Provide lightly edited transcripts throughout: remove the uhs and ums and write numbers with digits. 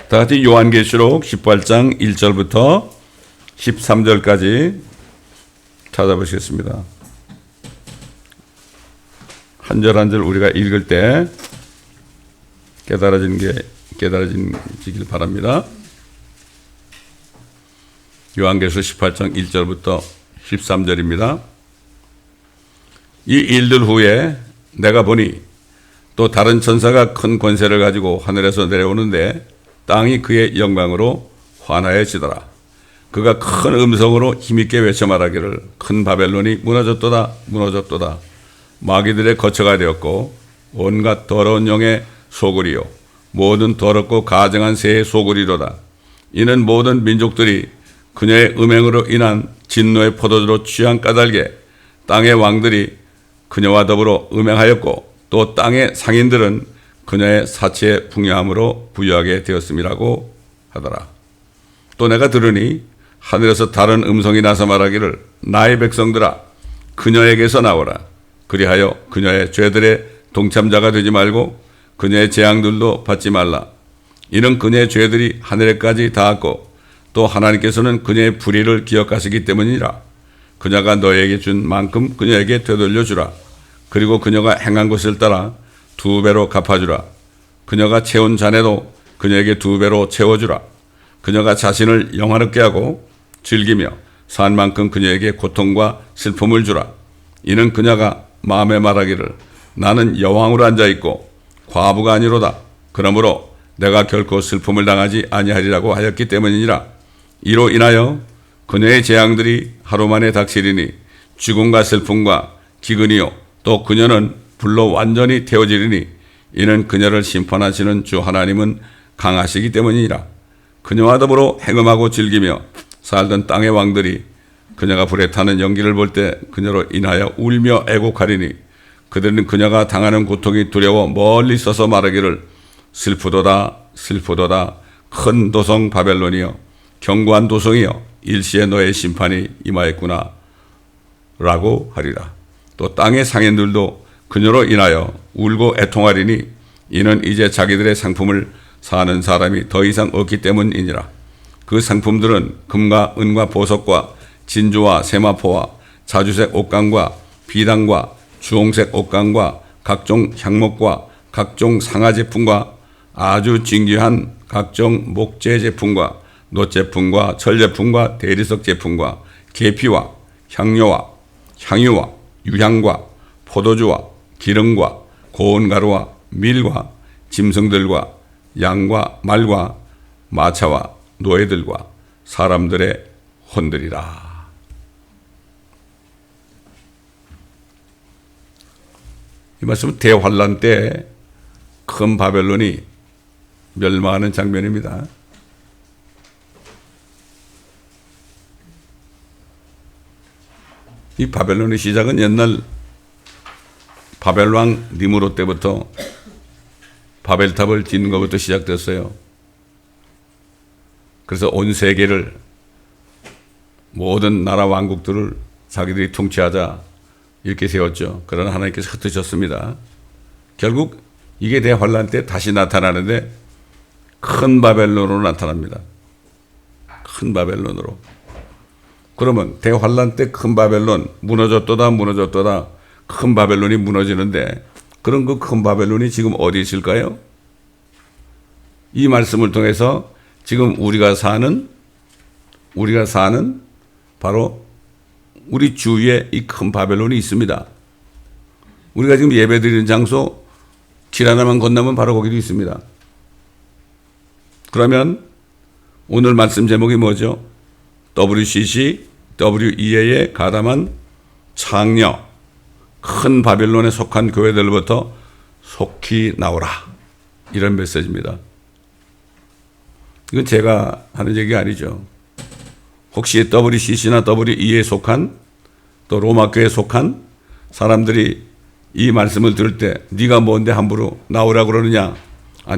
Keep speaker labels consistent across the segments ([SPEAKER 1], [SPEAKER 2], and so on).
[SPEAKER 1] 다 같이 요한계시록 18장 1절부터 13절까지 찾아보시겠습니다. 한 절 한 절 우리가 읽을 때 깨달아지길 바랍니다. 요한계시록 18장 1절부터 13절입니다. 이 일들 후에 내가 보니 또 다른 천사가 큰 권세를 가지고 하늘에서 내려오는데 땅이 그의 영광으로 환하여지더라. 그가 큰 음성으로 힘있게 외쳐 말하기를 큰 바벨론이 무너졌도다 무너졌도다. 마귀들의 거처가 되었고 온갖 더러운 영의 소굴이요 모든 더럽고 가증한 새의 소굴이로다. 이는 모든 민족들이 그녀의 음행으로 인한 진노의 포도주로 취한 까닭에 땅의 왕들이 그녀와 더불어 음행하였고 또 땅의 상인들은 그녀의 사치의 풍요함으로 부유하게 되었음이라고 하더라. 또 내가 들으니 하늘에서 다른 음성이 나서 말하기를 나의 백성들아 그녀에게서 나오라. 그리하여 그녀의 죄들의 동참자가 되지 말고 그녀의 재앙들도 받지 말라. 이는 그녀의 죄들이 하늘에까지 닿았고 또 하나님께서는 그녀의 불의를 기억하시기 때문이라. 그녀가 너에게 준 만큼 그녀에게 되돌려 주라. 그리고 그녀가 행한 것을 따라 2배로 갚아주라. 그녀가 채운 잔에도 그녀에게 2배로 채워주라. 그녀가 자신을 영화롭게 하고 즐기며 산 만큼 그녀에게 고통과 슬픔을 주라. 이는 그녀가 마음에 말하기를 나는 여왕으로 앉아있고 과부가 아니로다. 그러므로 내가 결코 슬픔을 당하지 아니하리라고 하였기 때문이니라. 이로 인하여 그녀의 재앙들이 하루 만에 닥치리니 죽음과 슬픔과 기근이요 또 그녀는 불로 완전히 태워지리니 이는 그녀를 심판하시는 주 하나님은 강하시기 때문이니라. 그녀와 더불어 행음하고 즐기며 살던 땅의 왕들이 그녀가 불에 타는 연기를 볼 때 그녀로 인하여 울며 애곡하리니 그들은 그녀가 당하는 고통이 두려워 멀리 서서 말하기를 슬프도다 슬프도다 큰 도성 바벨론이여 견고한 도성이여 일시에 너의 심판이 임하였구나 라고 하리라. 또 땅의 상인들도 그녀로 인하여 울고 애통하리니 이는 이제 자기들의 상품을 사는 사람이 더 이상 없기 때문이니라. 그 상품들은 금과 은과 보석과 진주와 세마포와 자주색 옷감과 비단과 주홍색 옷감과 각종 향목과 각종 상하 제품과 아주 진귀한 각종 목재 제품과 놋 제품과 철 제품과 대리석 제품과 계피와 향료와 향유와 유향과 포도주와 기름과 고운 가루와 밀과 짐승들과 양과 말과 마차와 노예들과 사람들의 혼들이라. 이 말씀은 대환란 때 큰 바벨론이 멸망하는 장면입니다. 이 바벨론의 시작은 옛날 바벨왕 니므롯 때부터 바벨탑을 짓는 것부터 시작됐어요. 그래서 온 세계를 모든 나라 왕국들을 자기들이 통치하자 이렇게 세웠죠. 그러나 하나님께서 흩으셨습니다. 결국 이게 대환란 때 다시 나타나는데 큰 바벨론으로 나타납니다. 큰 바벨론으로. 그러면 대환란 때 큰 바벨론 무너졌도다 무너졌도다 큰 바벨론이 무너지는데 그런 그 큰 바벨론이 지금 어디 있을까요? 이 말씀을 통해서 지금 우리가 사는 바로 우리 주위에 이 큰 바벨론이 있습니다. 우리가 지금 예배드리는 장소 길 하나만 건너면 바로 거기도 있습니다. 그러면 오늘 말씀 제목이 뭐죠? WEA에 가담한 창녀 큰 바벨론에 속한 교회들로부터 속히 나오라. 이런 메시지입니다. 이건 제가 하는 얘기가 아니죠. 혹시 WCC나 WEA에 속한 또 로마교회에 속한 사람들이 이 말씀을 들을 때 네가 뭔데 함부로 나오라고 그러느냐?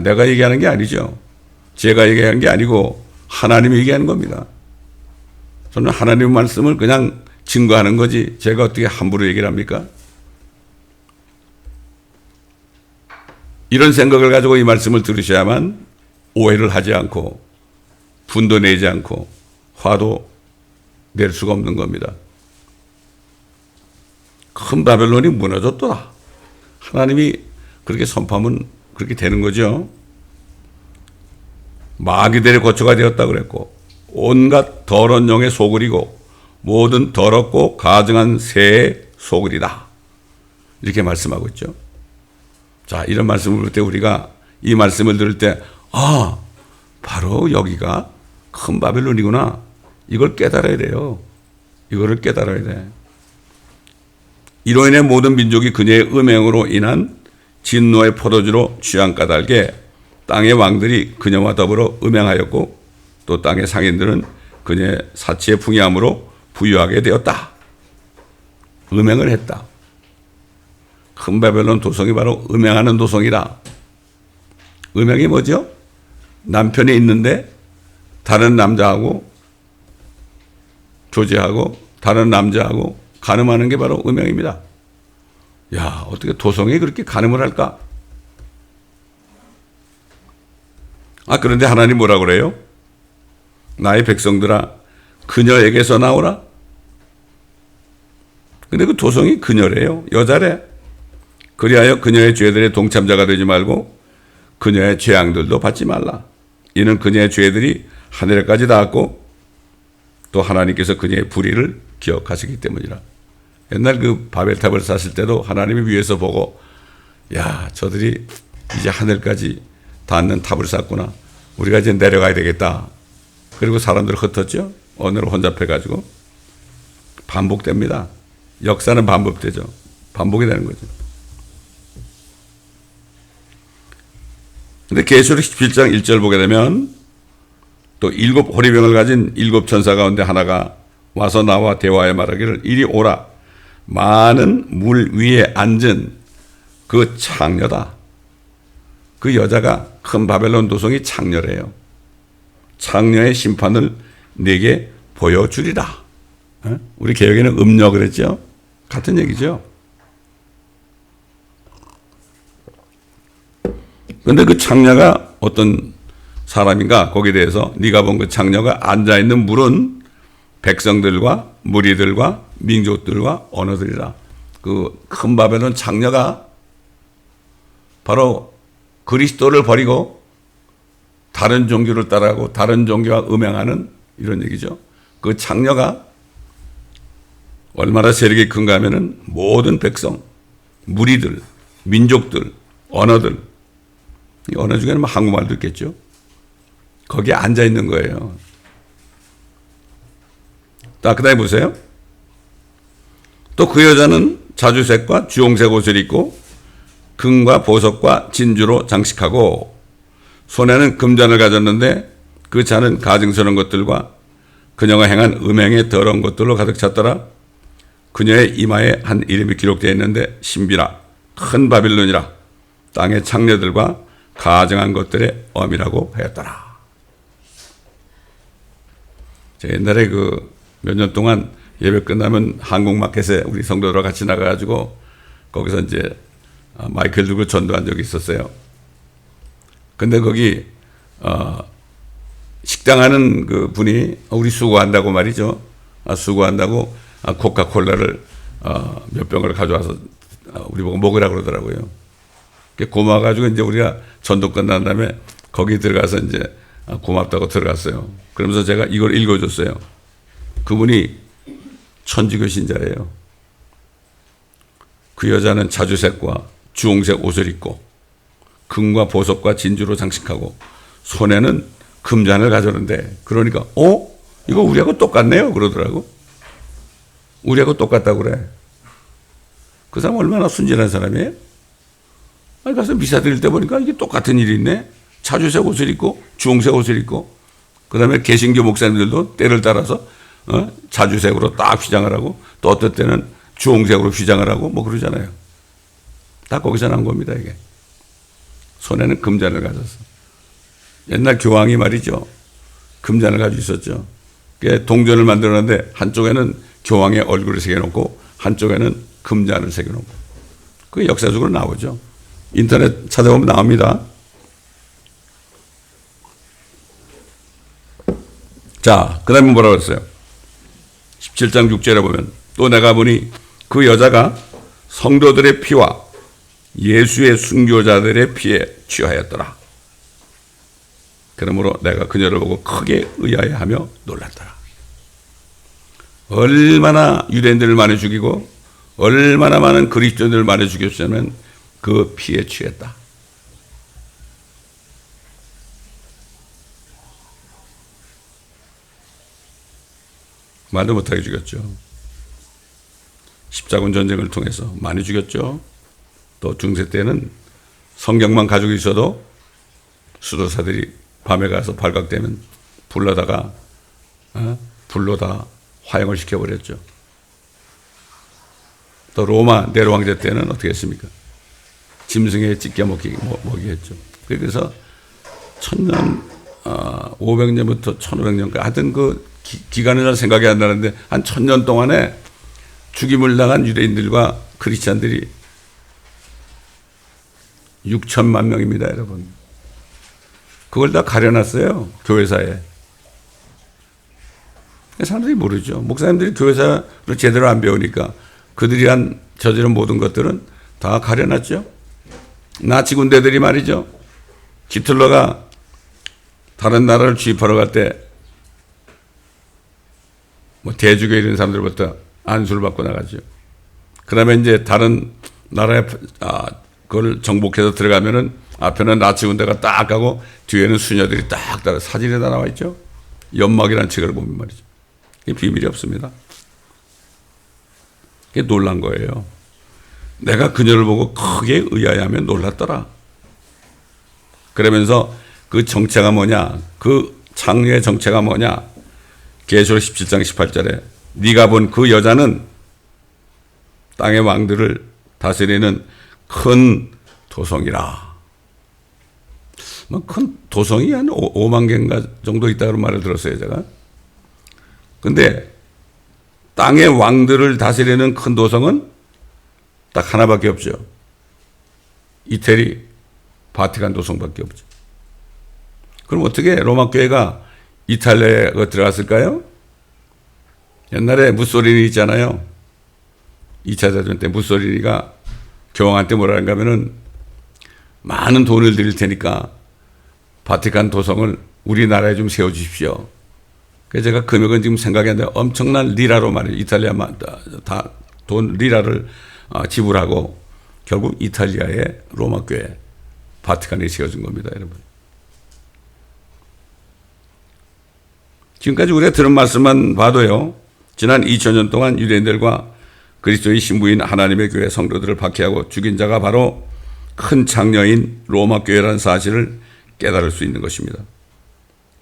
[SPEAKER 1] 내가 얘기하는 게 아니죠. 제가 얘기하는 게 아니고 하나님이 얘기하는 겁니다. 저는 하나님의 말씀을 그냥 증거하는 거지 제가 어떻게 함부로 얘기를 합니까? 이런 생각을 가지고 이 말씀을 들으셔야만 오해를 하지 않고 분도 내지 않고 화도 낼 수가 없는 겁니다. 큰 바벨론이 무너졌더라. 하나님이 그렇게 선포하면 그렇게 되는 거죠. 마귀들의 거처가 되었다 그랬고 온갖 더러운 영의 소굴이고 모든 더럽고 가증한 새의 소굴이다. 이렇게 말씀하고 있죠. 자, 이런 말씀을 볼 때 우리가 이 말씀을 들을 때 바로 여기가 큰 바벨론이구나. 이걸 깨달아야 돼요. 이거를 깨달아야 돼. 이로 인해 모든 민족이 그녀의 음행으로 인한 진노의 포도주로 취한 까닭에 땅의 왕들이 그녀와 더불어 음행하였고 또 땅의 상인들은 그녀의 사치의 풍요함으로 부유하게 되었다. 음행을 했다. 큰 바벨론 도성이 바로 음행하는 도성이다. 음행이 뭐죠? 남편이 있는데 다른 남자하고 교제하고 다른 남자하고 간음하는 게 바로 음행입니다. 야, 어떻게 도성이 그렇게 간음을 할까? 그런데 하나님 뭐라 그래요? 나의 백성들아, 그녀에게서 나오라. 근데 그 도성이 그녀래요. 여자래. 그리하여 그녀의 죄들의 동참자가 되지 말고 그녀의 재앙들도 받지 말라. 이는 그녀의 죄들이 하늘에까지 닿았고 또 하나님께서 그녀의 불의를 기억하시기 때문이라. 옛날 그 바벨탑을 쌌을 때도 하나님이 위에서 보고 야, 저들이 이제 하늘까지 닿는 탑을 쌓구나. 우리가 이제 내려가야 되겠다. 그리고 사람들을 흩었죠. 언어를 혼잡해가지고 반복됩니다. 역사는 반복되죠. 반복이 되는 거죠. 근데 계시록 17장 1절 보게 되면 또 7 호리병을 가진 7 천사 가운데 하나가 와서 나와 대화하여 말하기를 이리 오라. 많은 물 위에 앉은 그 창녀다. 그 여자가 큰 바벨론 도성이 창녀래요. 창녀의 심판을 네게 보여주리라. 우리 개혁에는 음녀 그랬죠? 같은 얘기죠. 그런데 그 창녀가 어떤 사람인가? 거기에 대해서 네가 본 그 창녀가 앉아있는 물은 백성들과 무리들과 민족들과 언어들이라. 그 큰 바벨론 창녀가 바로 그리스도를 버리고 다른 종교를 따라가고 다른 종교와 음행하는 이런 얘기죠. 그 창녀가 얼마나 세력이 큰가 하면은 모든 백성, 무리들, 민족들, 언어들, 이 언어 중에는 한국말도 있겠죠. 거기에 앉아 있는 거예요. 자, 그 다음에 보세요. 또 그 여자는 자주색과 주홍색 옷을 입고 금과 보석과 진주로 장식하고 손에는 금잔을 가졌는데 그 잔은 가증스러운 것들과 그녀가 행한 음행의 더러운 것들로 가득 찼더라. 그녀의 이마에 한 이름이 기록되어 있는데 신비라 큰 바빌론이라 땅의 창녀들과 가증한 것들의 엄이라고 하였더라. 제가 옛날에 몇 년 동안 예배 끝나면 한국마켓에 우리 성도들과 같이 나가가지고 거기서 이제 마이크를 들고 전도한 적이 있었어요. 근데 거기 식당하는 그 분이 우리 수고한다고 말이죠. 수고한다고 코카콜라를 몇 병을 가져와서 우리 보고 먹으라 그러더라고요. 고마워가지고 이제 우리가 전도 끝난 다음에 거기 들어가서 이제 고맙다고 들어갔어요. 그러면서 제가 이걸 읽어줬어요. 그분이 천주교 신자예요. 그 여자는 자주색과 주홍색 옷을 입고 금과 보석과 진주로 장식하고 손에는 금잔을 가졌는데 그러니까 이거 우리하고 똑같네요 그러더라고. 우리하고 똑같다고 그래. 그 사람 얼마나 순진한 사람이에요? 가서 미사 드릴 때 보니까 이게 똑같은 일이 있네. 자주색 옷을 입고 주홍색 옷을 입고 그 다음에 개신교 목사님들도 때를 따라서 자주색으로 딱 휘장을 하고 또 어떨 때는 주홍색으로 휘장을 하고 뭐 그러잖아요. 다 거기서 난 겁니다. 이게 손에는 금잔을 가졌어. 옛날 교황이 말이죠. 금잔을 가지고 있었죠. 동전을 만들었는데 한쪽에는 교황의 얼굴을 새겨놓고 한쪽에는 금잔을 새겨놓고 그게 역사적으로 나오죠. 인터넷 찾아보면 나옵니다. 자, 그 다음에 뭐라고 했어요? 17장 6절에 보면 또 내가 보니 그 여자가 성도들의 피와 예수의 순교자들의 피에 취하였더라. 그러므로 내가 그녀를 보고 크게 의아해하며 놀랐더라. 얼마나 유대인들을 많이 죽이고 얼마나 많은 그리스도인들을 많이 죽였으면 그 피에 취했다. 말도 못하게 죽였죠. 십자군 전쟁을 통해서 많이 죽였죠. 또 중세 때는 성경만 가지고 있어도 수도사들이 밤에 가서 발각되면 불러다가 불로 다 화형을 시켜버렸죠. 또 로마 네로 황제 때는 어떻게 했습니까? 짐승에 찢겨 먹게 했죠. 그래서 500년부터 1500년까지 하여튼 그 기간은 잘 생각이 안 나는데 한 1000년 동안에 죽임을 당한 유대인들과 크리스찬들이 6천만 명입니다, 여러분. 그걸 다 가려놨어요, 교회사에. 사람들이 모르죠. 목사님들이 교회사를 제대로 안 배우니까 그들이 한 저지른 모든 것들은 다 가려놨죠. 나치 군대들이 말이죠. 히틀러가 다른 나라를 취입하러 갈 때 뭐 대주교 이런 사람들부터 안수를 받고 나가죠. 그다음에 이제 다른 나라에 그걸 정복해서 들어가면은 앞에는 나치 군대가 딱 가고 뒤에는 수녀들이 딱 따라 사진에 다 나와 있죠. 연막이라는 책을 보면 말이죠. 이게 비밀이 없습니다. 이게 놀란 거예요. 내가 그녀를 보고 크게 의아해하며 놀랐더라. 그러면서 그 정체가 뭐냐? 그 창녀의 정체가 뭐냐? 계시록 17장 18절에 네가 본 그 여자는 땅의 왕들을 다스리는 큰 도성이라. 뭐 큰 도성이 한 5만 개인가 정도 있다고 말을 들었어요, 제가. 근데 땅의 왕들을 다스리는 큰 도성은 딱 하나밖에 없죠. 이태리 바티칸 도성밖에 없죠. 그럼 어떻게 로마 교회가 이탈리아에 들어갔을까요? 옛날에 무솔리니 있잖아요. 2차 대전 때 무솔리니가 교황한테 뭐라는가 하면은 많은 돈을 드릴 테니까 바티칸 도성을 우리나라에 좀 세워주십시오. 그래서 제가 금액은 지금 생각이 안 나요. 엄청난 리라로 말이에요. 이탈리아만 다 돈 리라를 지불하고 결국 이탈리아의 로마 교회 바티칸이 세워진 겁니다, 여러분. 지금까지 우리가 들은 말씀만 봐도요, 지난 2000년 동안 유대인들과 그리스도의 신부인 하나님의 교회 성도들을 박해하고 죽인 자가 바로 큰 창녀인 로마 교회라는 사실을 깨달을 수 있는 것입니다.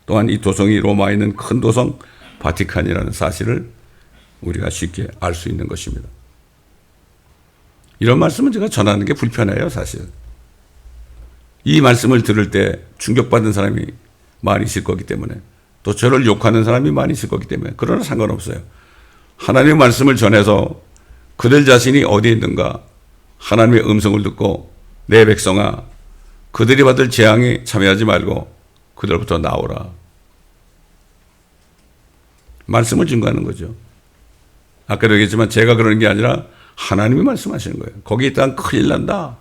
[SPEAKER 1] 또한 이 도성이 로마에 있는 큰 도성 바티칸이라는 사실을 우리가 쉽게 알 수 있는 것입니다. 이런 말씀은 제가 전하는 게 불편해요, 사실. 이 말씀을 들을 때 충격받은 사람이 많이 있을 거기 때문에, 또 저를 욕하는 사람이 많이 있을 거기 때문에, 그러나 상관없어요. 하나님의 말씀을 전해서 그들 자신이 어디에 있는가 하나님의 음성을 듣고 내 백성아 그들이 받을 재앙에 참여하지 말고 그들부터 나오라. 말씀을 증거하는 거죠. 아까도 얘기했지만 제가 그러는 게 아니라 하나님이 말씀하시는 거예요. 거기에 있다면 큰일 난다.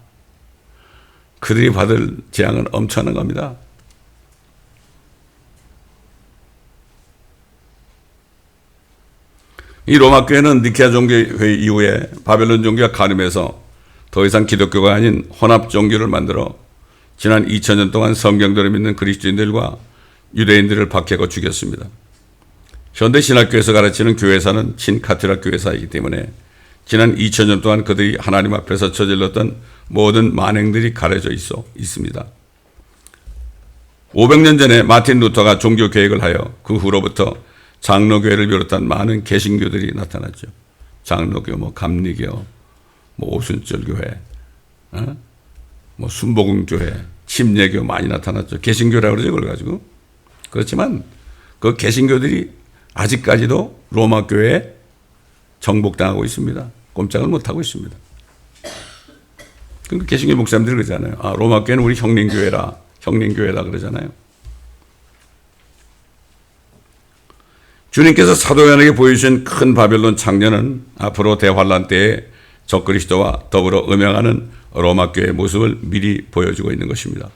[SPEAKER 1] 그들이 받을 재앙은 엄청난 겁니다. 이 로마 교회는 니케아 종교회 이후에 바벨론 종교가 가늠해서 더 이상 기독교가 아닌 혼합 종교를 만들어 지난 2000년 동안 성경대로 믿는 그리스도인들과 유대인들을 박해하고 죽였습니다. 현대 신학교에서 가르치는 교회사는 친카톨릭 교회사이기 때문에 지난 2000년 동안 그들이 하나님 앞에서 저질렀던 모든 만행들이 가려져 있습니다. 500년 전에 마틴 루터가 종교 개혁을 하여 그 후로부터 장로교회를 비롯한 많은 개신교들이 나타났죠. 장로교, 감리교, 오순절교회, 순복음교회, 침례교 많이 나타났죠. 개신교라고 그러죠, 그걸 가지고. 그렇지만 그 개신교들이 아직까지도 로마 교회에 정복당하고 있습니다. 꼼짝을 못하고 있습니다. 그러니까 개신교 목사님들이 그러잖아요. 로마 교회는 우리 형님교회다 그러잖아요. 주님께서 사도 요한에게 보여주신 큰 바벨론 창녀는 앞으로 대환란 때에 적그리스도와 더불어 음행하는 로마 교회의 모습을 미리 보여주고 있는 것입니다.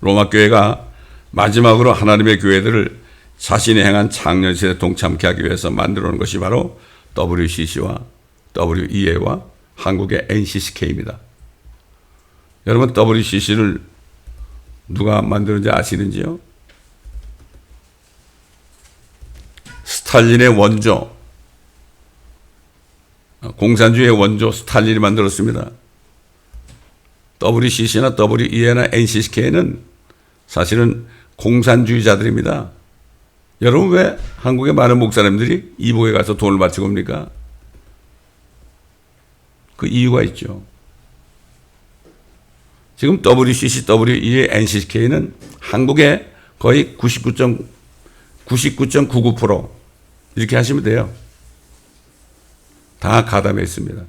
[SPEAKER 1] 로마 교회가 마지막으로 하나님의 교회들을 자신이 행한 창녀시대에 동참케 하기 위해서 만들어 놓은 것이 바로 WCC와 WEA와 한국의 NCCK입니다. 여러분, WCC를 누가 만드는지 아시는지요? 스탈린의 원조, 공산주의의 원조 스탈린이 만들었습니다. WCC나 WEA나 NCCK는 사실은 공산주의자들입니다. 여러분, 왜 한국의 많은 목사님들이 이북에 가서 돈을 바치고 옵니까? 그 이유가 있죠. 지금 WCC, WEA, NCCK는 한국의 거의 99.99% 이렇게 하시면 돼요. 다 가담해 있습니다.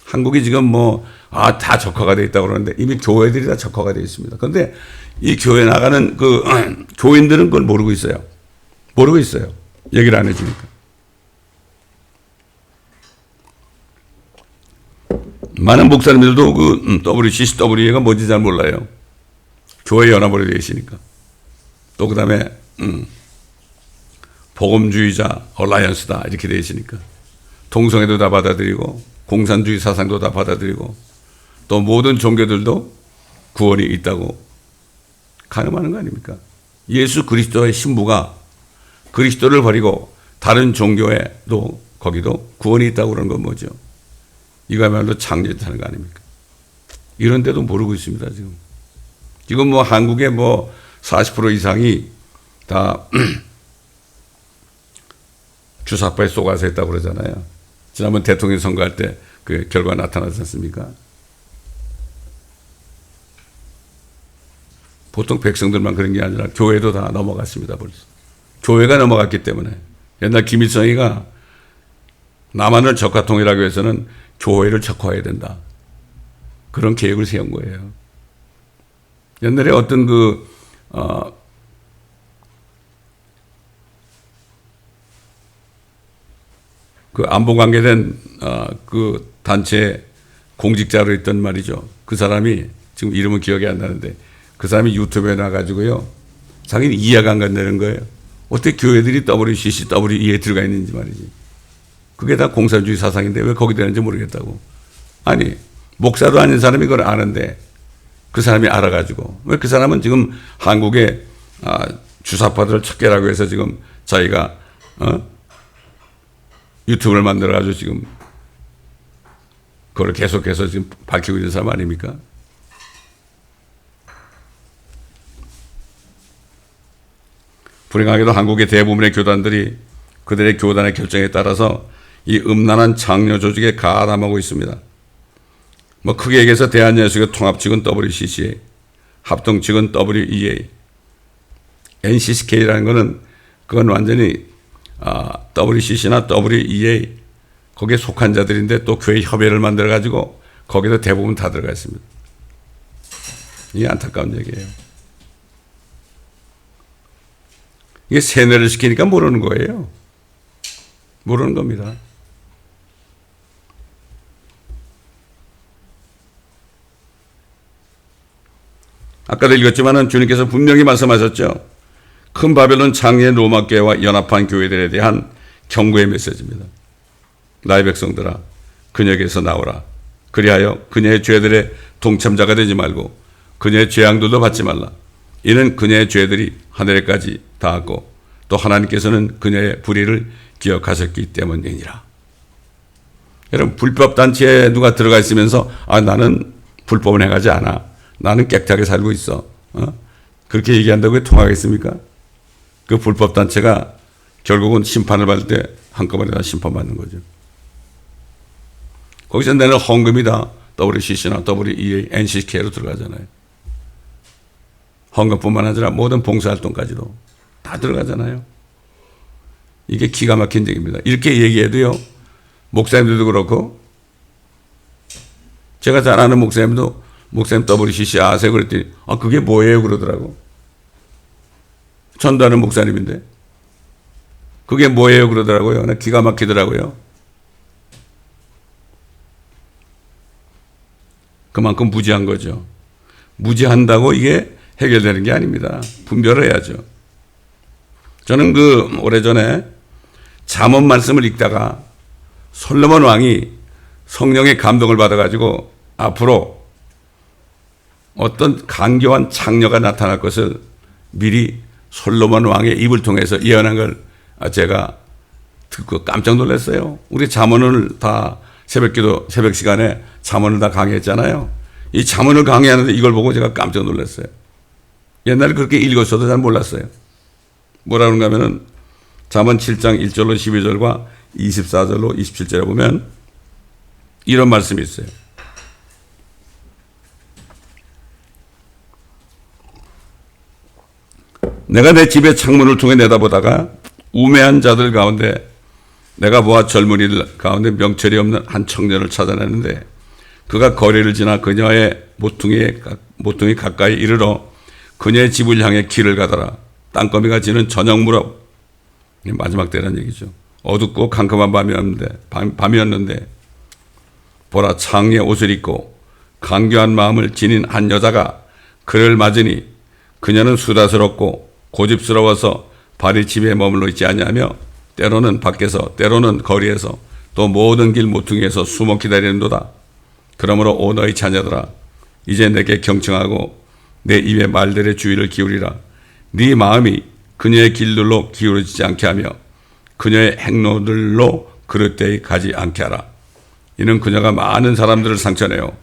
[SPEAKER 1] 한국이 지금 다 적화가 되어 있다고 그러는데 이미 교회들이 다 적화가 되어 있습니다. 그런데 이 교회 나가는 교인들은 그걸 모르고 있어요. 모르고 있어요. 얘기를 안 해주니까. 많은 목사님들도 WCC, WEA가 뭔지 잘 몰라요. 교회 연합으로 되어 있으니까. 또 그 다음에 복음주의자 얼라이언스다 이렇게 되어 있으니까. 동성애도 다 받아들이고 공산주의 사상도 다 받아들이고 또 모든 종교들도 구원이 있다고 가늠하는 거 아닙니까? 예수 그리스도의 신부가 그리스도를 버리고 다른 종교에도 거기도 구원이 있다고 그러는 건 뭐죠? 이거야말로 창조하는 거 아닙니까? 이런데도 모르고 있습니다, 지금. 지금 한국의 40% 이상이 다 주사파에 쏘가서 했다고 그러잖아요. 지난번 대통령 선거할 때 그 결과 나타나지 않습니까? 보통 백성들만 그런 게 아니라 교회도 다 넘어갔습니다, 벌써. 교회가 넘어갔기 때문에. 옛날 김일성이가 남한을 적화통일하기 위해서는 교회를 적화해야 된다. 그런 계획을 세운 거예요. 옛날에 어떤 그 안보 관계된 그 단체 공직자로 있던 말이죠. 그 사람이 지금 이름은 기억이 안 나는데 그 사람이 유튜브에 나가지고요. 자기는 이해가 안 간다는 거예요. 어떻게 교회들이 WCC, WEA에 들어가 있는지 말이지. 그게 다 공산주의 사상인데 왜 거기 되는지 모르겠다고. 아니, 목사도 아닌 사람이 그걸 아는데 그 사람이 알아가지고 왜 그 사람은 지금 한국의 주사파들을 척결하고 해서 지금 자기가 유튜브를 만들어가지고 지금 그걸 계속해서 지금 밝히고 있는 사람 아닙니까? 불행하게도 한국의 대부분의 교단들이 그들의 교단의 결정에 따라서 이 음란한 장려 조직에 가담하고 있습니다. 크게 얘기해서 대한예수교 통합 측은 WCCA, 합동 측은 WEA, NCCK라는 거는 그건 완전히 WCC나 WEA 거기에 속한 자들인데 또 교회 협의를 만들어 가지고 거기도 대부분 다 들어가 있습니다. 이게 안타까운 얘기예요. 이게 세뇌를 시키니까 모르는 거예요. 모르는 겁니다. 아까도 읽었지만은 주님께서 분명히 말씀하셨죠. 큰 바벨론 창의 로마 교회와 연합한 교회들에 대한 경고의 메시지입니다. 나의 백성들아, 그녀에게서 나오라. 그리하여 그녀의 죄들의 동참자가 되지 말고 그녀의 죄악들도 받지 말라. 이는 그녀의 죄들이 하늘에까지 닿았고 또 하나님께서는 그녀의 불의를 기억하셨기 때문이니라. 여러분, 불법 단체에 누가 들어가 있으면서 나는 불법은 행하지 않아. 나는 깨끗하게 살고 있어. 그렇게 얘기한다고 통하겠습니까? 그 불법 단체가 결국은 심판을 받을 때 한꺼번에 다 심판받는 거죠. 거기서 내는 헌금이 다 WCC나 WEA, NCK로 들어가잖아요. 헌금뿐만 아니라 모든 봉사활동까지도 다 들어가잖아요. 이게 기가 막힌 얘기입니다. 이렇게 얘기해도요, 목사님들도 그렇고, 제가 잘 아는 목사님도 목사님 WCC 아세요? 그랬더니 그게 뭐예요? 그러더라고. 전도하는 목사님인데. 그게 뭐예요? 그러더라고요. 나 기가 막히더라고요. 그만큼 무지한 거죠. 무지한다고 이게 해결되는 게 아닙니다. 분별해야죠. 저는 오래전에 잠언 말씀을 읽다가 솔로몬 왕이 성령의 감동을 받아가지고 앞으로 어떤 강교한 창녀가 나타날 것을 미리 솔로몬 왕의 입을 통해서 예언한 걸 제가 듣고 깜짝 놀랐어요. 우리 잠언을 다 새벽기도 새벽 시간에 잠언을 다 강의했잖아요. 이 잠언을 강의하는데 이걸 보고 제가 깜짝 놀랐어요. 옛날에 그렇게 읽었어도 잘 몰랐어요. 뭐라 그런가 하면은 잠언 7장 1절로 12절과 24절로 27절에 보면 이런 말씀이 있어요. 내가 내 집의 창문을 통해 내다보다가 우매한 자들 가운데 내가 보아 젊은이들 가운데 명철이 없는 한 청년을 찾아내는데 그가 거리를 지나 그녀의 모퉁이 가까이 이르러 그녀의 집을 향해 길을 가더라. 땅거미가 지는 저녁 무렵, 마지막 때란 얘기죠. 어둡고 캄캄한 밤이었는데 보라 창의 옷을 입고 강교한 마음을 지닌 한 여자가 그를 맞으니 그녀는 수다스럽고 고집스러워서 발이 집에 머물러 있지 않냐며 때로는 밖에서 때로는 거리에서 또 모든 길 모퉁이에서 숨어 기다리는도다. 그러므로 오 너희 자녀들아 이제 내게 경청하고 내 입의 말들의 주의를 기울이라. 네 마음이 그녀의 길들로 기울어지지 않게 하며 그녀의 행로들로 그릇되이 가지 않게 하라. 이는 그녀가 많은 사람들을 상처내어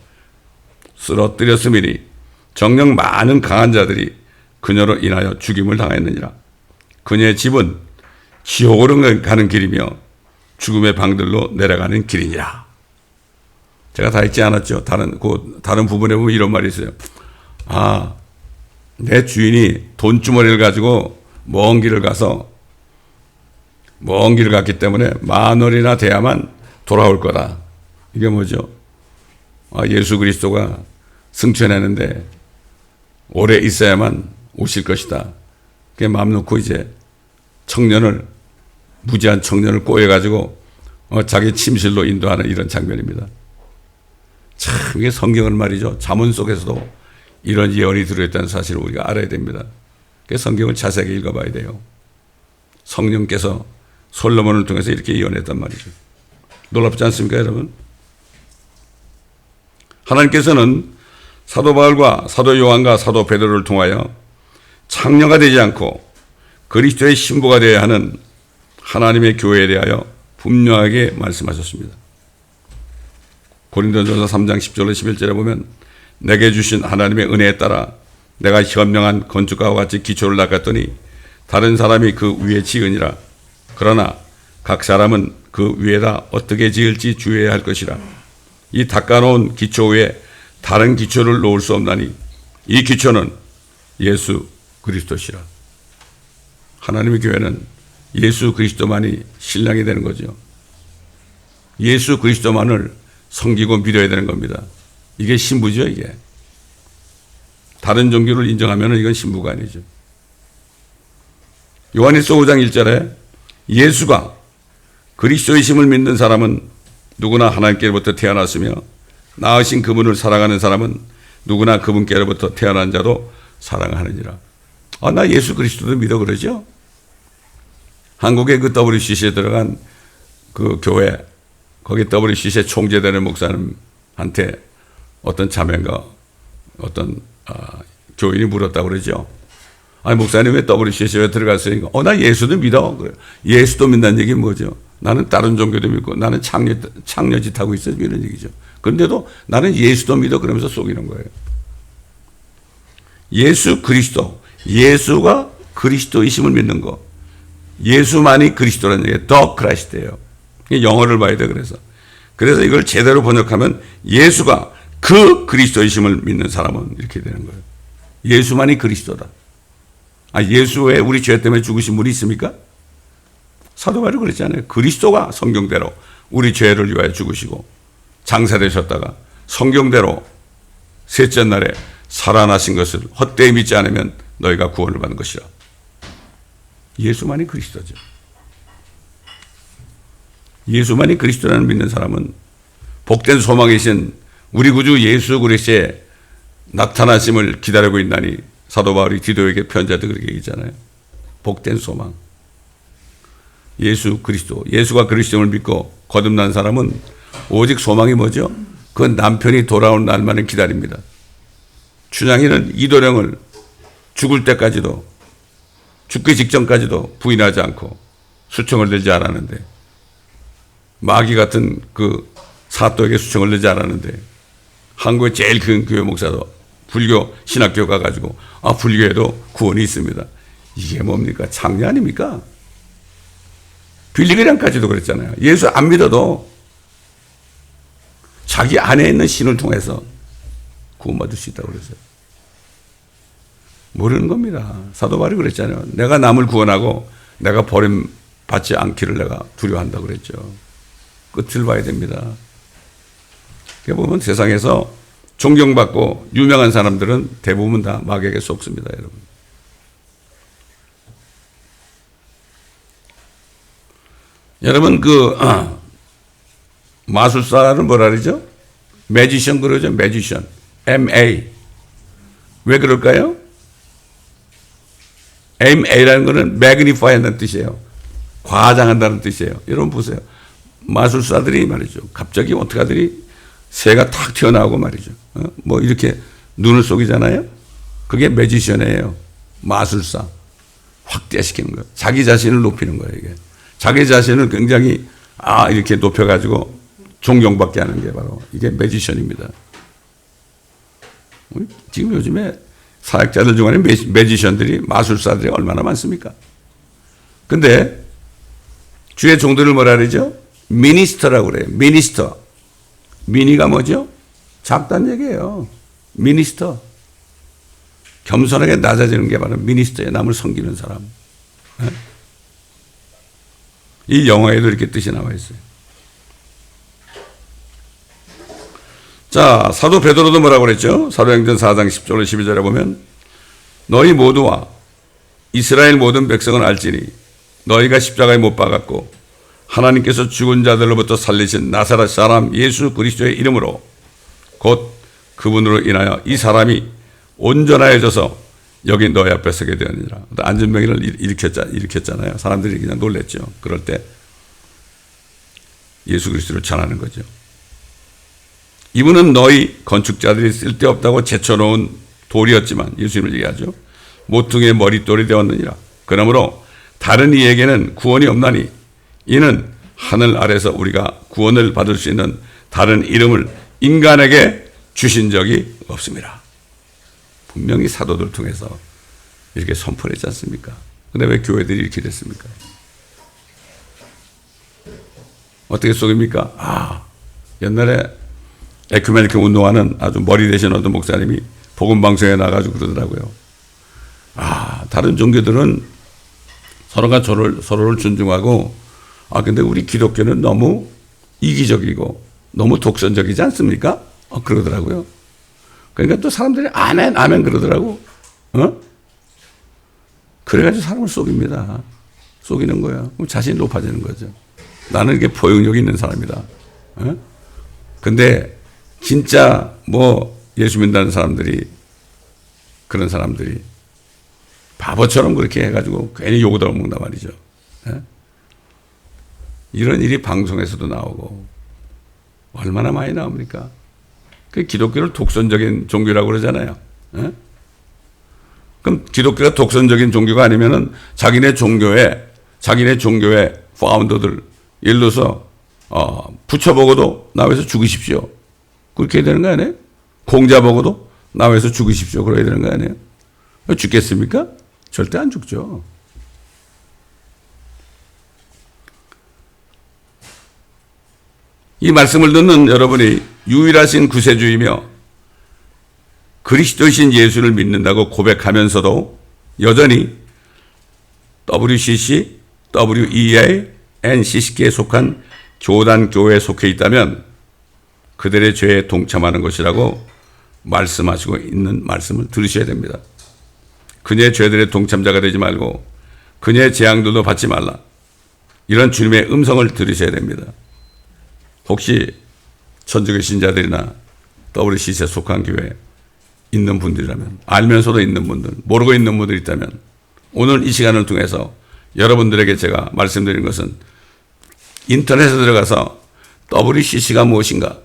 [SPEAKER 1] 쓰러뜨렸음이니 정녕 많은 강한 자들이 그녀로 인하여 죽임을 당했느니라. 그녀의 집은 지옥으로 가는 길이며 죽음의 방들로 내려가는 길이니라. 제가 다 읽지 않았죠. 다른 부분에 보면 이런 말이 있어요. 내 주인이 돈주머니를 가지고 먼 길을 갔기 때문에 10,000원이나 돼야만 돌아올 거다. 이게 뭐죠? 예수 그리스도가 승천했는데 오래 있어야만 오실 것이다. 그게 마음 놓고 이제 무지한 청년을 꼬여가지고 자기 침실로 인도하는 이런 장면입니다. 참 이게 성경은 말이죠. 잠언 속에서도 이런 예언이 들어있다는 사실을 우리가 알아야 됩니다. 그래서 성경을 자세하게 읽어봐야 돼요. 성령께서 솔로몬을 통해서 이렇게 예언했단 말이죠. 놀랍지 않습니까, 여러분? 하나님께서는 사도 바울과 사도 요한과 사도 베드로를 통하여 창녀가 되지 않고 그리스도의 신부가 되어야 하는 하나님의 교회에 대하여 분명하게 말씀하셨습니다. 고린도전서 3장 10절로 11절에 보면 내게 주신 하나님의 은혜에 따라 내가 현명한 건축가와 같이 기초를 닦았더니 다른 사람이 그 위에 지으니라. 그러나 각 사람은 그 위에다 어떻게 지을지 주의해야 할 것이라. 이 닦아놓은 기초 위에 다른 기초를 놓을 수 없나니 이 기초는 예수 그리스도시라. 하나님의 교회는 예수 그리스도만이 신랑이 되는 거죠. 예수 그리스도만을 섬기고 믿어야 되는 겁니다. 이게 신부죠, 이게. 다른 종교를 인정하면 이건 신부가 아니죠. 요한일서 5장 1절에 예수가 그리스도이심을 믿는 사람은 누구나 하나님께로부터 태어났으며 낳으신 그분을 사랑하는 사람은 누구나 그분께로부터 태어난 자도 사랑하느니라. 나 예수 그리스도도 믿어 그러죠. 한국의 그 WCC에 들어간 그 교회, 거기 WCC에 총재되는 목사님한테 어떤 자매가 어떤 교인이 물었다고 그러죠. 아니 목사님 왜 WCC에 들어갔으니까 나 예수도 믿어. 그래. 예수도 믿는 얘기 뭐죠? 나는 다른 종교도 믿고 나는 창녀짓 하고 있어 이런 얘기죠. 그런데도 나는 예수도 믿어 그러면서 속이는 거예요. 예수 그리스도, 예수가 그리스도이심을 믿는 거. 예수만이 그리스도라는 얘기예요. The Christ예요. 영어를 봐야 돼. 그래서 이걸 제대로 번역하면 예수가 그 그리스도이심을 믿는 사람은 이렇게 되는 거예요. 예수만이 그리스도다. 예수 외에 우리 죄 때문에 죽으신 분이 있습니까? 사도 바울이 그랬잖아요. 그리스도가 성경대로 우리 죄를 위하여 죽으시고 장사되셨다가 성경대로 셋째 날에 살아나신 것을 헛되이 믿지 않으면 너희가 구원을 받는 것이라. 예수만이 그리스도죠. 예수만이 그리스도라는 믿는 사람은 복된 소망이신 우리 구주 예수 그리스도의 나타나심을 기다리고 있나니 사도 바울이 디도에게 편지하듯 그렇게 얘기했잖아요. 복된 소망. 예수 그리스도, 예수가 그리스도를 믿고 거듭난 사람은 오직 소망이 뭐죠? 그 남편이 돌아온 날만을 기다립니다. 춘향이는 이도령을 죽을 때까지도, 죽기 직전까지도 부인하지 않고 수청을 들지 않았는데, 마귀 같은 그 사또에게 수청을 들지 않았는데, 한국의 제일 큰 교회 목사도 불교 신학교 가가지고 불교에도 구원이 있습니다. 이게 뭡니까? 창녀 아닙니까? 빌리그램까지도 그랬잖아요. 예수 안 믿어도 자기 안에 있는 신을 통해서 구원받을 수 있다고 그랬어요. 모르는 겁니다. 사도 바울이 그랬잖아요. 내가 남을 구원하고 내가 버림받지 않기를 내가 두려워한다고 그랬죠. 끝을 봐야 됩니다. 보면 세상에서 존경받고 유명한 사람들은 대부분 다 마귀에게 속습니다, 여러분. 여러분, 마술사는 뭐라 그러죠? 매지션 그러죠? 매지션. MA. 왜 그럴까요? MA라는 거는 magnify 한다는 뜻이에요. 과장한다는 뜻이에요. 여러분 보세요. 마술사들이 말이죠. 갑자기 어떻게 하더니 새가 탁 튀어나오고 말이죠. 뭐 이렇게 눈을 속이잖아요. 그게 매지션이에요. 마술사. 확대시키는 거예요. 자기 자신을 높이는 거예요, 이게. 자기 자신을 굉장히 이렇게 높여가지고 존경받게 하는 게 바로 이게 매지션입니다. 지금 요즘에 사역자들 중에 매지션들이, 마술사들이 얼마나 많습니까? 근데 주의 종들을 뭐라 그러죠? 미니스터라고 그래요. 미니스터. 미니가 뭐죠? 작다는 얘기예요. 미니스터. 겸손하게 낮아지는 게 바로 미니스터예요. 남을 섬기는 사람. 네? 이 영어에도 이렇게 뜻이 나와 있어요. 자, 사도 베드로도 뭐라고 그랬죠? 사도행전 4장 10절 12절에 보면 너희 모두와 이스라엘 모든 백성은 알지니 너희가 십자가에 못 박았고 하나님께서 죽은 자들로부터 살리신 나사렛 사람 예수 그리스도의 이름으로 곧 그분으로 인하여 이 사람이 온전하여져서 여기 너희 앞에 서게 되었느니라. 안전병을 일으켰잖아요. 사람들이 그냥 놀랬죠. 그럴 때 예수 그리스도를 전하는 거죠. 이분은 너희 건축자들이 쓸데없다고 제쳐놓은 돌이었지만, 예수님을 얘기하죠. 모퉁이의 머릿돌이 되었느니라. 그러므로 다른 이에게는 구원이 없나니 이는 하늘 아래서 우리가 구원을 받을 수 있는 다른 이름을 인간에게 주신 적이 없습니다. 분명히 사도들 통해서 이렇게 선포했지 않습니까? 근데 왜 교회들이 이렇게 됐습니까? 어떻게 속입니까? 옛날에 에큐메니컬 운동하는 아주 머리 대신 어떤 목사님이 복음방송에 나가지고 그러더라고요. 다른 종교들은 서로가 서로를 존중하고, 근데 우리 기독교는 너무 이기적이고 너무 독선적이지 않습니까? 그러더라고요. 그러니까 또 사람들이 아멘, 아멘 그러더라고. 그래가지고 사람을 속입니다. 속이는 거야. 그럼 자신이 높아지는 거죠. 나는 이렇게 포용력이 있는 사람이다. 근데 진짜 예수 믿는 사람들이, 그런 사람들이 바보처럼 그렇게 해가지고 괜히 욕을 얻어먹는단 말이죠. 이런 일이 방송에서도 나오고 얼마나 많이 나옵니까? 그 기독교를 독선적인 종교라고 그러잖아요. 그럼 기독교가 독선적인 종교가 아니면은 자기네 종교의 파운더들, 예를 들어서 부처 보고도 나와서 죽이십시오. 그렇게 해야 되는 거 아니에요? 공자 보고도 나와서 죽이십시오. 그래야 되는 거 아니에요? 죽겠습니까? 절대 안 죽죠. 이 말씀을 듣는 여러분이 유일하신 구세주이며 그리스도이신 예수를 믿는다고 고백하면서도 여전히 WCC, WEA, NCC에 속한 교단 교회에 속해 있다면 그들의 죄에 동참하는 것이라고 말씀하시고 있는 말씀을 들으셔야 됩니다. 그녀의 죄들의 동참자가 되지 말고 그녀의 재앙들도 받지 말라. 이런 주님의 음성을 들으셔야 됩니다. 혹시 천주교 신자들이나 WCC에 속한 교회에 있는 분들이라면, 알면서도 있는 분들, 모르고 있는 분들이 있다면 오늘 이 시간을 통해서 여러분들에게 제가 말씀드리는 것은 인터넷에 들어가서 WCC가 무엇인가,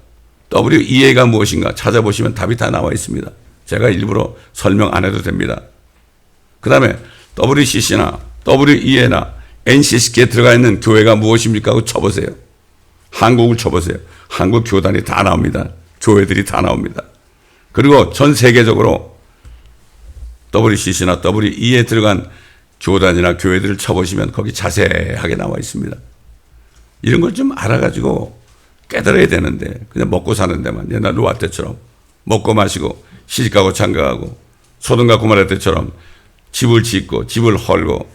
[SPEAKER 1] WEA가 무엇인가 찾아보시면 답이 다 나와 있습니다. 제가 일부러 설명 안 해도 됩니다. 그 다음에 WCC나 WEA나 NCC에 들어가 있는 교회가 무엇입니까 하고 쳐보세요. 한국을 쳐보세요. 한국 교단이 다 나옵니다. 교회들이 다 나옵니다. 그리고 전 세계적으로 WCC나 WEA에 들어간 교단이나 교회들을 쳐보시면 거기 자세하게 나와 있습니다. 이런 걸 좀 알아가지고 깨달아야 되는데 그냥 먹고 사는 데만 옛날 노아 때처럼 먹고 마시고 시집가고 장가가고 소돔과 고모라 때처럼 집을 짓고 집을 헐고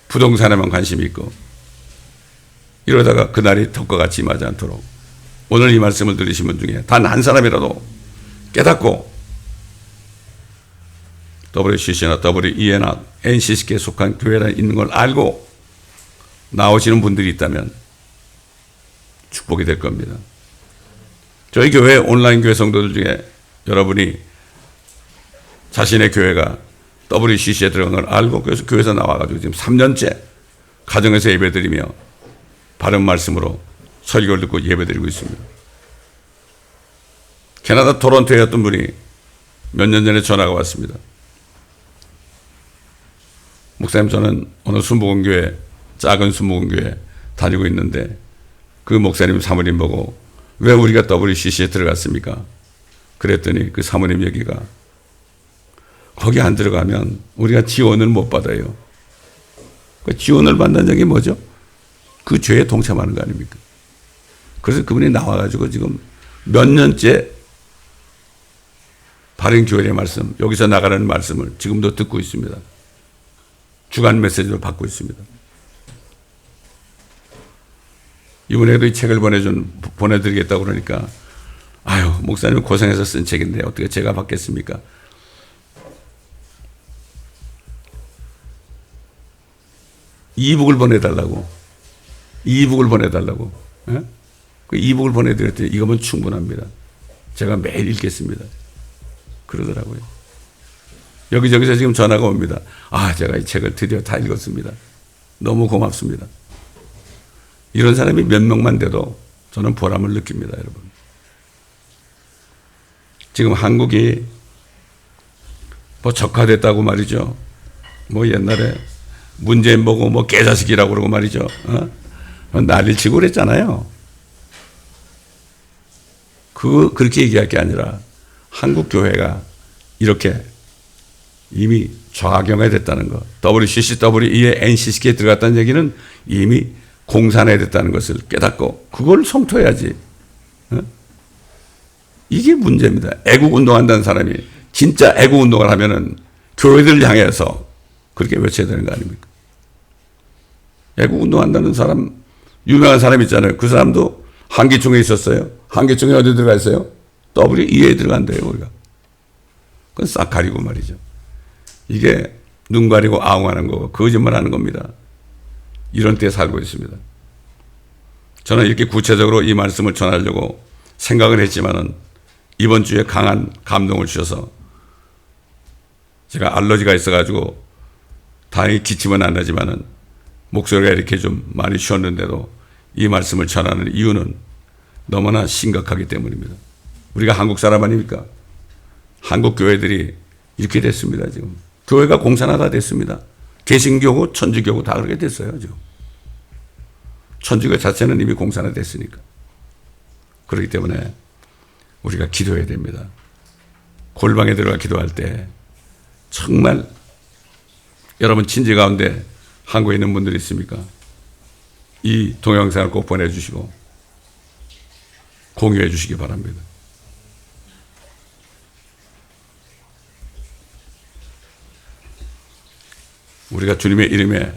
[SPEAKER 1] 부동산에만 관심이 있고 이러다가 그날이 덕과 같이 임하지 않도록 오늘 이 말씀을 들으신 분 중에 단 한 사람이라도 깨닫고 WCC나 WEA나 NCC에 속한 교회에 있는 걸 알고 나오시는 분들이 있다면 축복이 될 겁니다. 저희 교회 온라인 교회 성도들 중에 여러분이 자신의 교회가 WCC에 들어간 걸 알고 그래서 교회에서 나와가지고 지금 3년째 가정에서 예배드리며 바른 말씀으로 설교를 듣고 예배드리고 있습니다. 캐나다 토론토에 어떤 분이 몇 년 전에 전화가 왔습니다. 목사님, 저는 어느 순복음교회, 작은 순복음교회 다니고 있는데 그 목사님 사모님 보고 왜 우리가 WCC에 들어갔습니까? 그랬더니 그 사모님 얘기가 거기 안 들어가면 우리가 지원을 못 받아요. 그 지원을 받는 얘기 뭐죠? 그 죄에 동참하는 거 아닙니까? 그래서 그분이 나와가지고 지금 몇 년째 바른 교회의 말씀, 여기서 나가는 말씀을 지금도 듣고 있습니다. 주간 메시지를 받고 있습니다. 이분에게도 이 책을 보내드리겠다고 그러니까 아유, 목사님 고생해서 쓴 책인데 어떻게 제가 받겠습니까? 이북을 보내달라고. 예? 그 이북을 보내드렸더니 이거면 충분합니다. 제가 매일 읽겠습니다. 그러더라고요. 여기저기서 지금 전화가 옵니다. 아, 제가 이 책을 드디어 다 읽었습니다. 너무 고맙습니다. 이런 사람이 몇 명만 돼도 저는 보람을 느낍니다, 여러분. 지금 한국이 뭐 적화됐다고 말이죠. 뭐 옛날에 문재인 보고 뭐 개자식이라고 그러고 말이죠. 난리를 치고 그랬잖아요. 그렇게 얘기할 게 아니라 한국 교회가 이렇게 이미 좌경화됐다는 것. WCC, WEA, NCC에 들어갔다는 얘기는 이미 공산화됐다는 것을 깨닫고 그걸 성토해야지. 이게 문제입니다. 애국운동한다는 사람이 진짜 애국운동을 하면은 교회들을 향해서 그렇게 외쳐야 되는 거 아닙니까? 애국운동한다는 사람, 유명한 사람 있잖아요. 그 사람도 한기총에 있었어요. 한기총에 어디 들어가 있어요? WEA에 들어간대요, 우리가. 그건 싹 가리고 말이죠. 이게 눈 가리고 아웅하는 거고 거짓말 하는 겁니다. 이런 때에 살고 있습니다. 저는 이렇게 구체적으로 이 말씀을 전하려고 생각을 했지만은 이번 주에 강한 감동을 주셔서 제가 알러지가 있어가지고 다행히 기침은 안 나지만은 목소리가 이렇게 좀 많이 쉬었는데도 이 말씀을 전하는 이유는 너무나 심각하기 때문입니다. 우리가 한국 사람 아닙니까? 한국 교회들이 이렇게 됐습니다, 지금. 교회가 공산화가 됐습니다. 개신교고 천주교고 다 그렇게 됐어요, 지금. 천주교 자체는 이미 공산화 됐으니까. 그렇기 때문에 우리가 기도해야 됩니다. 골방에 들어가 기도할 때 정말 여러분 친지 가운데 한국에 있는 분들이 있습니까? 이 동영상을 꼭 보내주시고 공유해 주시기 바랍니다. 우리가 주님의 이름에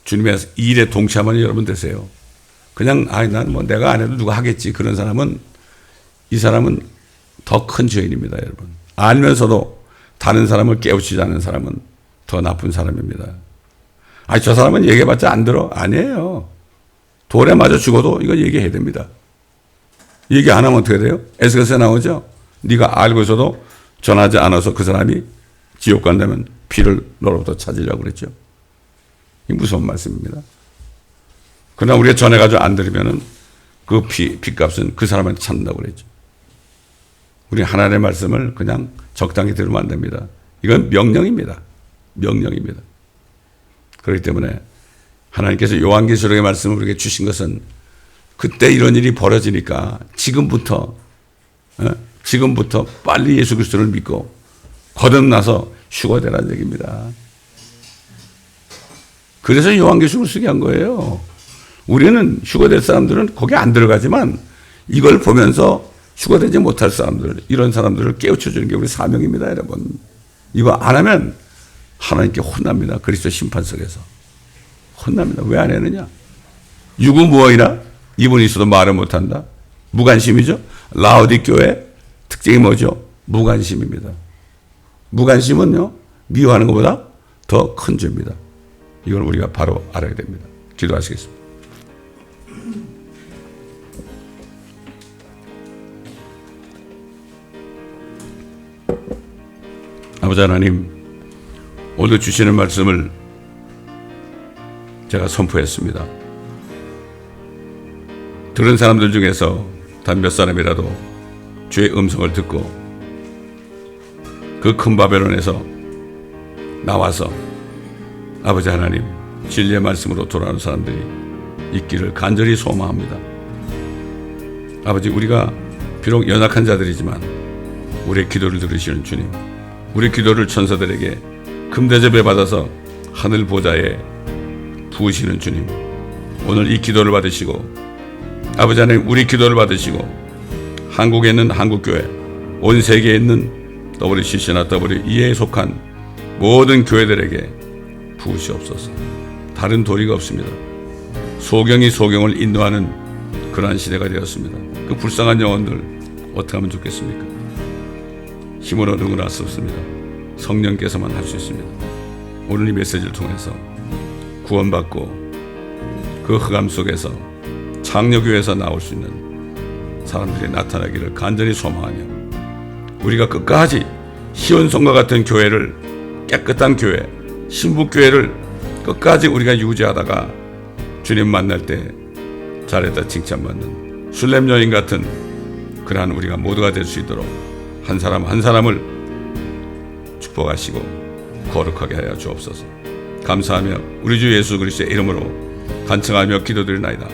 [SPEAKER 1] 주님의 일에 동참하는 여러분 되세요. 그냥 난 뭐 내가 안 해도 누가 하겠지 그런 사람은 이 사람은 더 큰 죄인입니다, 여러분. 알면서도 다른 사람을 깨우치지 않는 사람은 더 나쁜 사람입니다. 아니, 저 사람은 얘기해봤자 안 들어. 아니에요. 돌에 맞아 죽어도 이거 얘기해야 됩니다. 얘기 안 하면 어떻게 돼요? 에스겔서에 나오죠? 네가 알고 있어도 전하지 않아서 그 사람이 지옥 간다면 피를 너로부터 찾으려고 그랬죠. 이 무서운 말씀입니다. 그러나 우리가 전해가지고 안 들으면은 그 피값은 그 사람한테 찾는다고 그랬죠. 우리 하나님의 말씀을 그냥 적당히 들으면 안 됩니다. 이건 명령입니다. 명령입니다. 그렇기 때문에 하나님께서 요한계시록의 말씀을 우리에게 주신 것은 그때 이런 일이 벌어지니까 지금부터 빨리 예수 그리스도를 믿고 거듭나서 휴거되라는 얘기입니다. 그래서 요한계시록을 쓰게 한 거예요. 우리는 휴거될 사람들은 거기 안 들어가지만 이걸 보면서 휴거되지 못할 사람들, 이런 사람들을 깨우쳐주는 게 우리 사명입니다, 여러분. 이거 안 하면 하나님께 혼납니다. 그리스도 심판석에서. 혼납니다. 왜 안 했느냐? 유구무원이나 이분이 있어도 말을 못한다. 무관심이죠. 라오디 교회 특징이 뭐죠? 무관심입니다. 무관심은요, 미워하는 것보다 더 큰 죄입니다. 이걸 우리가 바로 알아야 됩니다. 기도하시겠습니다. 아버지 하나님, 오늘 주시는 말씀을 제가 선포했습니다. 들은 사람들 중에서 단 몇 사람이라도 주의 음성을 듣고 그 큰 바벨론에서 나와서 아버지 하나님 진리의 말씀으로 돌아오는 사람들이 있기를 간절히 소망합니다. 아버지, 우리가 비록 연약한 자들이지만 우리의 기도를 들으시는 주님, 우리 기도를 천사들에게 금대접에 받아서 하늘 보좌에 부으시는 주님, 오늘 이 기도를 받으시고 아버지 하나님 우리 기도를 받으시고 한국에 있는 한국교회, 온 세계에 있는 WCC나 WE에 속한 모든 교회들에게 부으시옵소서. 다른 도리가 없습니다. 소경이 소경을 인도하는 그러한 시대가 되었습니다. 그 불쌍한 영혼들 어떻게 하면 좋겠습니까? 힘으로 능을 할 수 없습니다. 성령께서만 할 수 있습니다. 오늘 이 메시지를 통해서 구원받고 그 흑암 속에서 창녀교회에서 나올 수 있는 사람들이 나타나기를 간절히 소망하며 우리가 끝까지 시온성과 같은 교회를, 깨끗한 교회, 신부교회를 끝까지 우리가 유지하다가 주님 만날 때 잘했다 칭찬받는 술렘 여인 같은 그러한 우리가 모두가 될 수 있도록 한 사람 한 사람을 축복하시고 거룩하게 하여 주옵소서. 감사하며 우리 주 예수 그리스도의 이름으로 간청하며 기도드리나이다.